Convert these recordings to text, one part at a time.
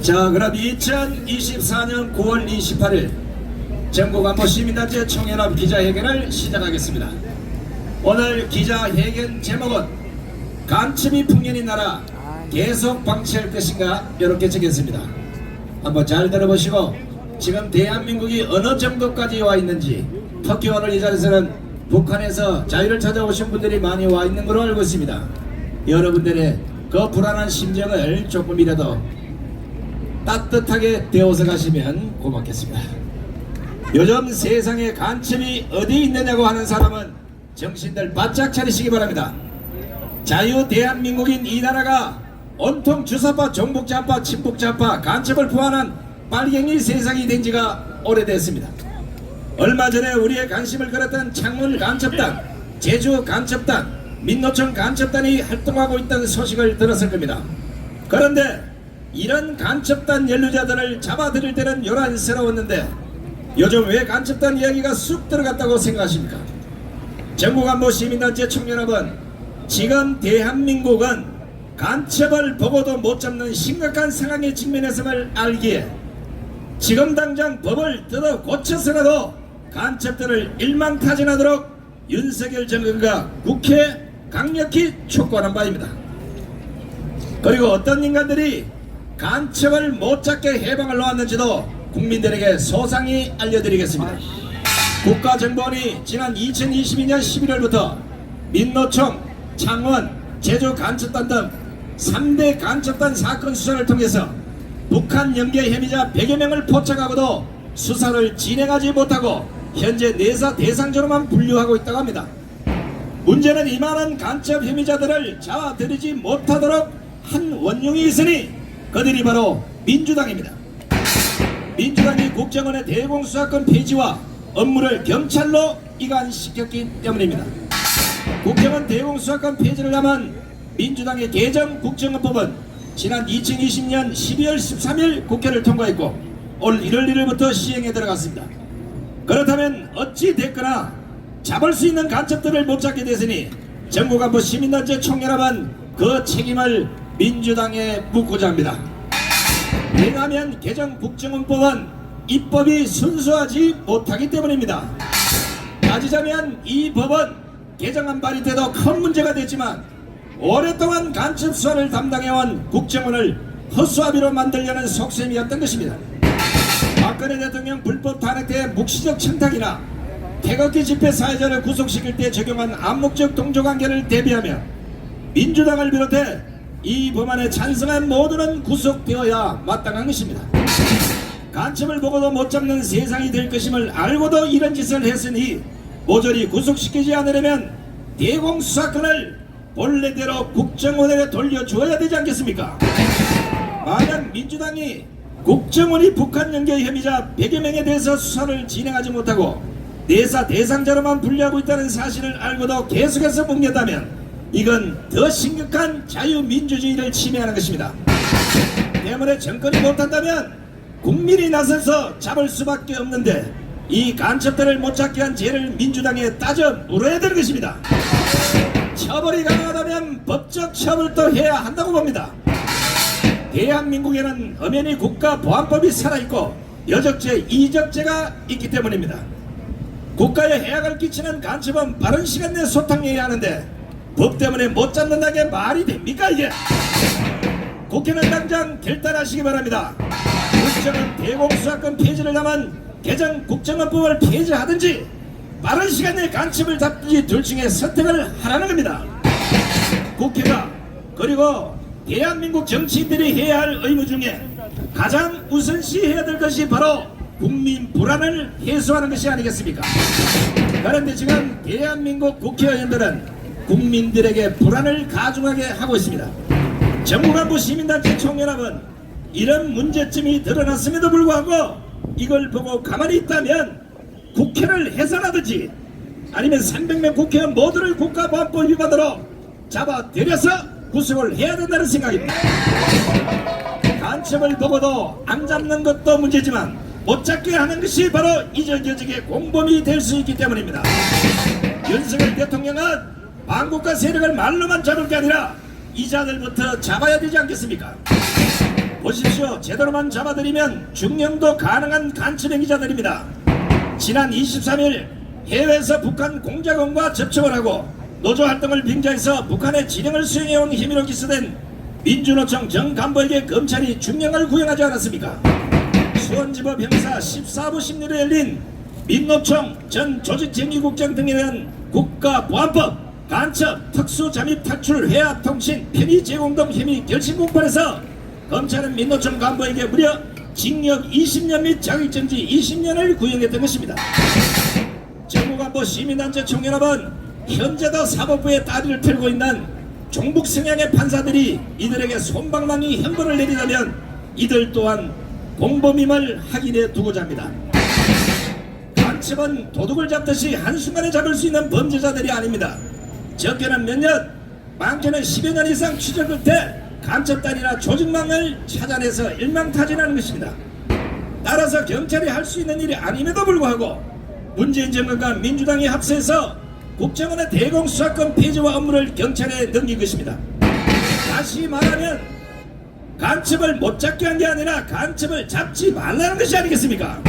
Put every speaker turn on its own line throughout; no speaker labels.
자, 그럼 2024년 9월 28일 전국안보 시민단체 총연합 기자회견을 시작하겠습니다. 오늘 기자회견 제목은 간첩이 풍년이 날아 계속 방치할 것인가 이렇게 적겠습니다. 한번 잘 들어보시고 지금 대한민국이 어느 정도까지 와 있는지, 특히 오늘 이 자리에서는 북한에서 자유를 찾아오신 분들이 많이 와 있는 걸로 알고 있습니다. 여러분들의 그 불안한 심정을 조금이라도 따뜻하게 데워서 가시면 고맙겠습니다. 요즘 세상에 간첩이 어디 있느냐고 하는 사람은 정신들 바짝 차리시기 바랍니다. 자유 대한민국인 이 나라가 온통 주사파, 종북자파, 친북자파, 간첩을 포함한 빨갱이 세상이 된 지가 오래됐습니다. 얼마 전에 우리의 관심을 끌었던 창원 간첩단, 제주 간첩단, 민노총 간첩단이 활동하고 있다는 소식을 들었을 겁니다. 그런데 이런 간첩단 연루자들을 잡아들일 때는 요란스러웠는데 요즘 왜 간첩단 이야기가 쑥 들어갔다고 생각하십니까? 전국안보 시민단체 총연합은 지금 대한민국은 간첩을 보고도 못 잡는 심각한 상황에 직면했음을 알기에 지금 당장 법을 뜯어 고쳐서라도 간첩들을 일망타진하도록 윤석열 정권과 국회에 강력히 촉구하는 바입니다. 그리고 어떤 인간들이 간첩을 못 잡게 해방을 놓았는지도 국민들에게 소상히 알려드리겠습니다. 국가정보원이 지난 2022년 11월부터 민노총, 창원, 제주 간첩단 등 3대 간첩단 사건 수사를 통해서 북한 연계 혐의자 100여 명을 포착하고도 수사를 진행하지 못하고 현재 내사 대상자로만 분류하고 있다고 합니다. 문제는 이만한 간첩 혐의자들을 잡아들이지 못하도록 한 원흉이 있으니 그들이 바로 민주당입니다. 민주당이 국정원의 대공수사권 폐지와 업무를 경찰로 이관시켰기 때문입니다. 국정원 대공수사권 폐지를 함한 민주당의 개정 국정원법은 지난 2020년 12월 13일 국회를 통과했고 올 1월 1일부터 시행에 들어갔습니다. 그렇다면 어찌 됐거나 잡을 수 있는 간첩들을 못 잡게 됐으니 전국안보 시민단체 총연합은 그 책임을 민주당에 묻고자 합니다. 왜냐하면 개정 국정원법은 입법이 순수하지 못하기 때문입니다. 따지자면 이 법은 개정안 발의 때도 큰 문제가 됐지만 오랫동안 간첩 수사를 담당해온 국정원을 허수아비로 만들려는 속셈이었던 것입니다. 박근혜 대통령 불법 탄핵 때 묵시적 청탁이나 태극기 집회 사회자를 구속시킬 때 적용한 암묵적 동조관계를 대비하며 민주당을 비롯해 이 법안에 찬성한 모두는 구속되어야 마땅한 것입니다. 간첩을 보고도 못 잡는 세상이 될 것임을 알고도 이런 짓을 했으니 모조리 구속시키지 않으려면 대공수사권을 본래대로 국정원에 돌려주어야 되지 않겠습니까? 만약 민주당이 국정원이 북한 연계 혐의자 100여 명에 대해서 수사를 진행하지 못하고 내사 대상자로만 분류하고 있다는 사실을 알고도 계속해서 묵념하면 이건 더 심각한 자유민주주의를 침해하는 것입니다. 때문에 정권이 못한다면 국민이 나서서 잡을 수밖에 없는데 이 간첩들을 못 잡게 한 죄를 민주당에 따져 물어야 되는 것입니다. 처벌이 가능하다면 법적 처벌도 해야 한다고 봅니다. 대한민국에는 엄연히 국가보안법이 살아있고 여적죄, 이적죄가 있기 때문입니다. 국가에 해악을 끼치는 간첩은 빠른 시간 내에 소탕해야 하는데 법 때문에 못 잡는다는 게 말이 됩니까 이게? 국회는 당장 결단하시기 바랍니다. 국정원 대공수사권 폐지를 담은 개정 국정원법을 폐지하든지 빠른 시간 내에 간첩을 잡든지 둘 중에 선택을 하라는 겁니다. 국회가 그리고 대한민국 정치인들이 해야 할 의무 중에 가장 우선시해야 될 것이 바로 국민 불안을 해소하는 것이 아니겠습니까? 그런데 지금 대한민국 국회의원들은 국민들에게 불안을 가중하게 하고 있습니다. 전국안보 시민단체 총연합은 이런 문제점이 드러났음에도 불구하고 이걸 보고 가만히 있다면 국회를 해산하든지 아니면 300명 국회의원 모두를 국가보안법 위반으로 잡아들여서 구속을 해야 된다는 생각입니다. 간첩을 보고도 안 잡는 것도 문제지만 못 잡게 하는 것이 바로 이전저적의 공범이 될 수 있기 때문입니다. 윤석열 대통령은 반국가 세력을 말로만 잡을 게 아니라 이자들부터 잡아야 되지 않겠습니까? 보십시오. 제대로만 잡아들이면 중형도 가능한 간첩 행위자들입니다. 지난 23일 해외에서 북한 공작원과 접촉을 하고 노조 활동을 빙자해서 북한의 지령을 수행해온 혐의로 기소된 민주노총 정 간부에게 검찰이 중형을 구형하지 않았습니까? 수원지법 형사 14부 심리로 열린 민노총 전 조직정의국장 등에 대한 국가보안법 간첩 특수잠입 탈출 회화 통신 편의 제공 등 혐의 결심 공판에서 검찰은 민노총 간부에게 무려 징역 20년 및 자격정지 20년을 구형했던 것입니다. 정부간부 시민단체 총연합은 현재도 사법부의 다리를 털고 있는 종북 성향의 판사들이 이들에게 솜방망이 형벌을 내리다면 이들 또한 공범임을 확인해 두고자 합니다. 간첩은 도둑을 잡듯이 한순간에 잡을 수 있는 범죄자들이 아닙니다. 적게는 몇 년, 많게는 10여 년 이상 추적 끝에 간첩단이나 조직망을 찾아내서 일망타진하는 것입니다. 따라서 경찰이 할 수 있는 일이 아님에도 불구하고 문재인 정권과 민주당이 합세해서 국정원의 대공수사권 폐지와 업무를 경찰에 넘긴 것입니다. 다시 말하면 간첩을 못 잡게 한 게 아니라 간첩을 잡지 말라는 것이 아니겠습니까?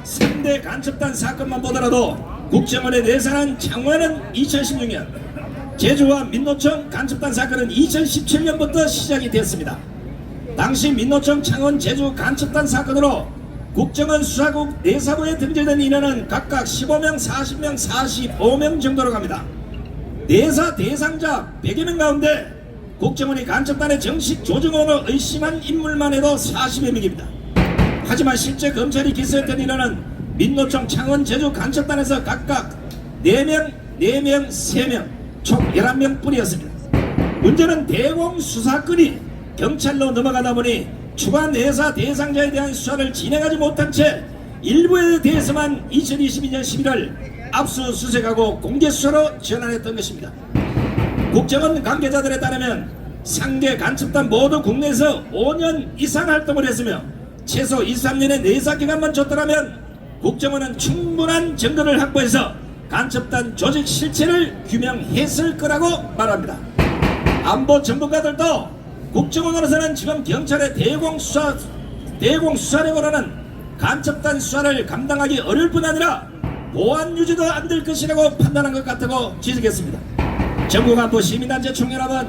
3대 간첩단 사건만 보더라도 국정원에 내사한 창원은 2016년, 제주와 민노총 간첩단 사건은 2017년부터 시작이 됐습니다. 당시 민노총 창원 제주 간첩단 사건으로 국정원 수사국 내사부에 등재된 인원은 각각 15명, 40명, 45명 정도로 갑니다. 내사 대상자 100여 명 가운데 국정원이 간첩단의 정식 조정원을 의심한 인물만 해도 40여 명입니다. 하지만 실제 검찰이 기소했던 인원은 민노총 창원 제주 간첩단에서 각각 4명, 4명, 3명 총 11명 뿐이었습니다. 문제는 대공수사권이 경찰로 넘어가다 보니 추가 내사 대상자에 대한 수사를 진행하지 못한 채 일부에 대해서만 2022년 11월 압수수색하고 공개수사로 전환했던 것입니다. 국정원 관계자들에 따르면 상계 간첩단 모두 국내에서 5년 이상 활동을 했으며 최소 23년의 내사 기간만 줬더라면 국정원은 충분한 증거를 확보해서 간첩단 조직 실체를 규명했을 거라고 말합니다. 안보 전문가들도 국정원으로서는 지금 경찰의 대공수사력으로 하는 간첩단 수사를 감당하기 어려울 뿐 아니라 보안 유지도 안 될 것이라고 판단한 것 같다고 지적했습니다. 정부간부 시민단체 총연합은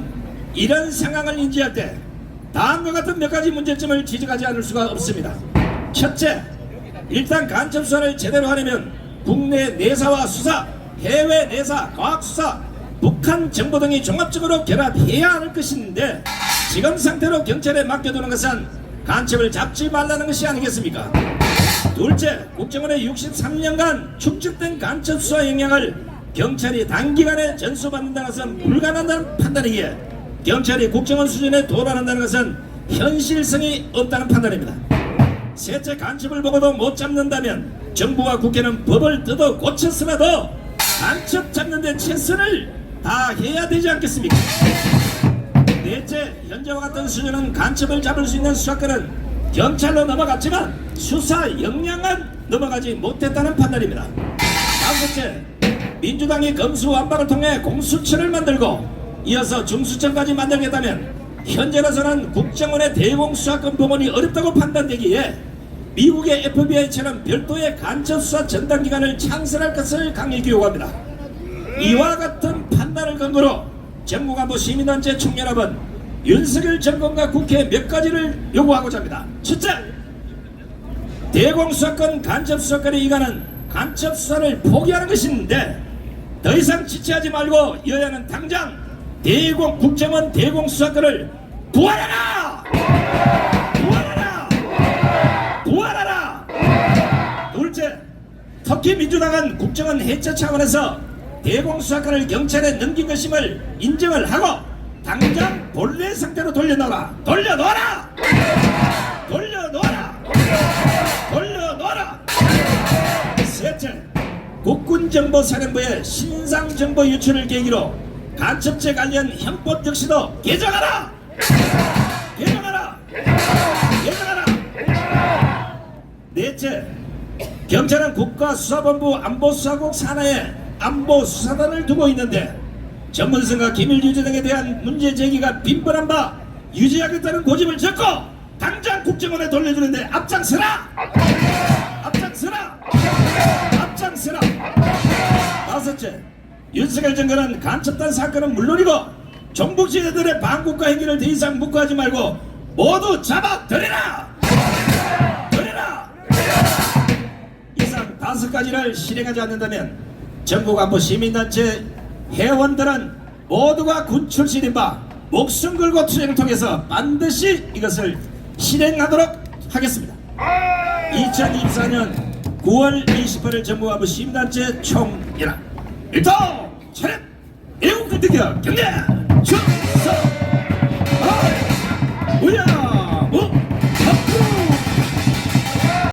이런 상황을 인지할 때 다음과 같은 몇 가지 문제점을 지적하지 않을 수가 없습니다. 첫째, 일단 간첩 수사를 제대로 하려면 국내 내사와 수사, 해외 내사, 과학수사, 북한 정보 등이 종합적으로 결합해야 할 것인데 지금 상태로 경찰에 맡겨두는 것은 간첩을 잡지 말라는 것이 아니겠습니까? 둘째, 국정원의 63년간 축적된 간첩 수사 역량을 경찰이 단기간에 전수받는다는 것은 불가능하다는 판단이기에 경찰이 국정원 수준에 도달한다는 것은 현실성이 없다는 판단입니다. 셋째, 간첩을 보고도 못 잡는다면 정부와 국회는 법을 뜯어 고쳤으라도 간첩 잡는 데 최선을 다해야 되지 않겠습니까? 넷째, 현재와 같은 수준은 간첩을 잡을 수 있는 수사권은 경찰로 넘어갔지만 수사 역량은 넘어가지 못했다는 판단입니다. 다섯째, 민주당이 검수완박을 통해 공수처를 만들고 이어서 중수청까지 만들겠다면 현재로서는 국정원의 대공수사권 복원이 어렵다고 판단되기에 미국의 FBI처럼 별도의 간첩수사 전담기관을 창설할 것을 강력히 요구합니다. 이와 같은 판단을 근거로 정부간부 시민단체 총연합은 윤석열 정권과 국회에 몇 가지를 요구하고자 합니다. 첫째, 대공수사권 간첩수사권의 이관은 간첩수사를 포기하는 것인데 더 이상 지체하지 말고 여야는 당장 국정원 대공수사권을 부활하라! 부활하라! 부활하라! 둘째, 특히 민주당은 국정원 해체 차원에서 대공수사권을 경찰에 넘긴 것임을 인정을 하고 당장 본래 상태로 돌려놓아라! 돌려놓아라! 돌려놓아라! 돌려놓아라! 셋째, 국군정보사령부의 신상정보 유출을 계기로 간첩죄 관련 형법 역시도 개정하라! 개정하라! 개정하라! 넷째, 경찰은 국가수사본부 안보수사국 산하에 안보수사단을 두고 있는데 전문성과 기밀 유지 등에 대한 문제 제기가 빈번한 바 유지하겠다는 고집을 적고 당장 국정원에 돌려주는데 앞장서라! 앞장서라! 앞장서라! 다섯째, 윤석열 정권은 간첩단 사건은 물론이고 정부 지휘들의 반국가 행위를 더 이상 묵과하지 말고 모두 잡아들여라! 들여라! 이상 5가지를 실행하지 않는다면 전국안보 시민단체 회원들은 모두가 군 출신인 바 목숨 걸고 투쟁을 통해서 반드시 이것을 실행하도록 하겠습니다. 2024년 9월 28일 전국안보 시민단체 총연합 일동 차렷 애국군대교 경례 충성 우야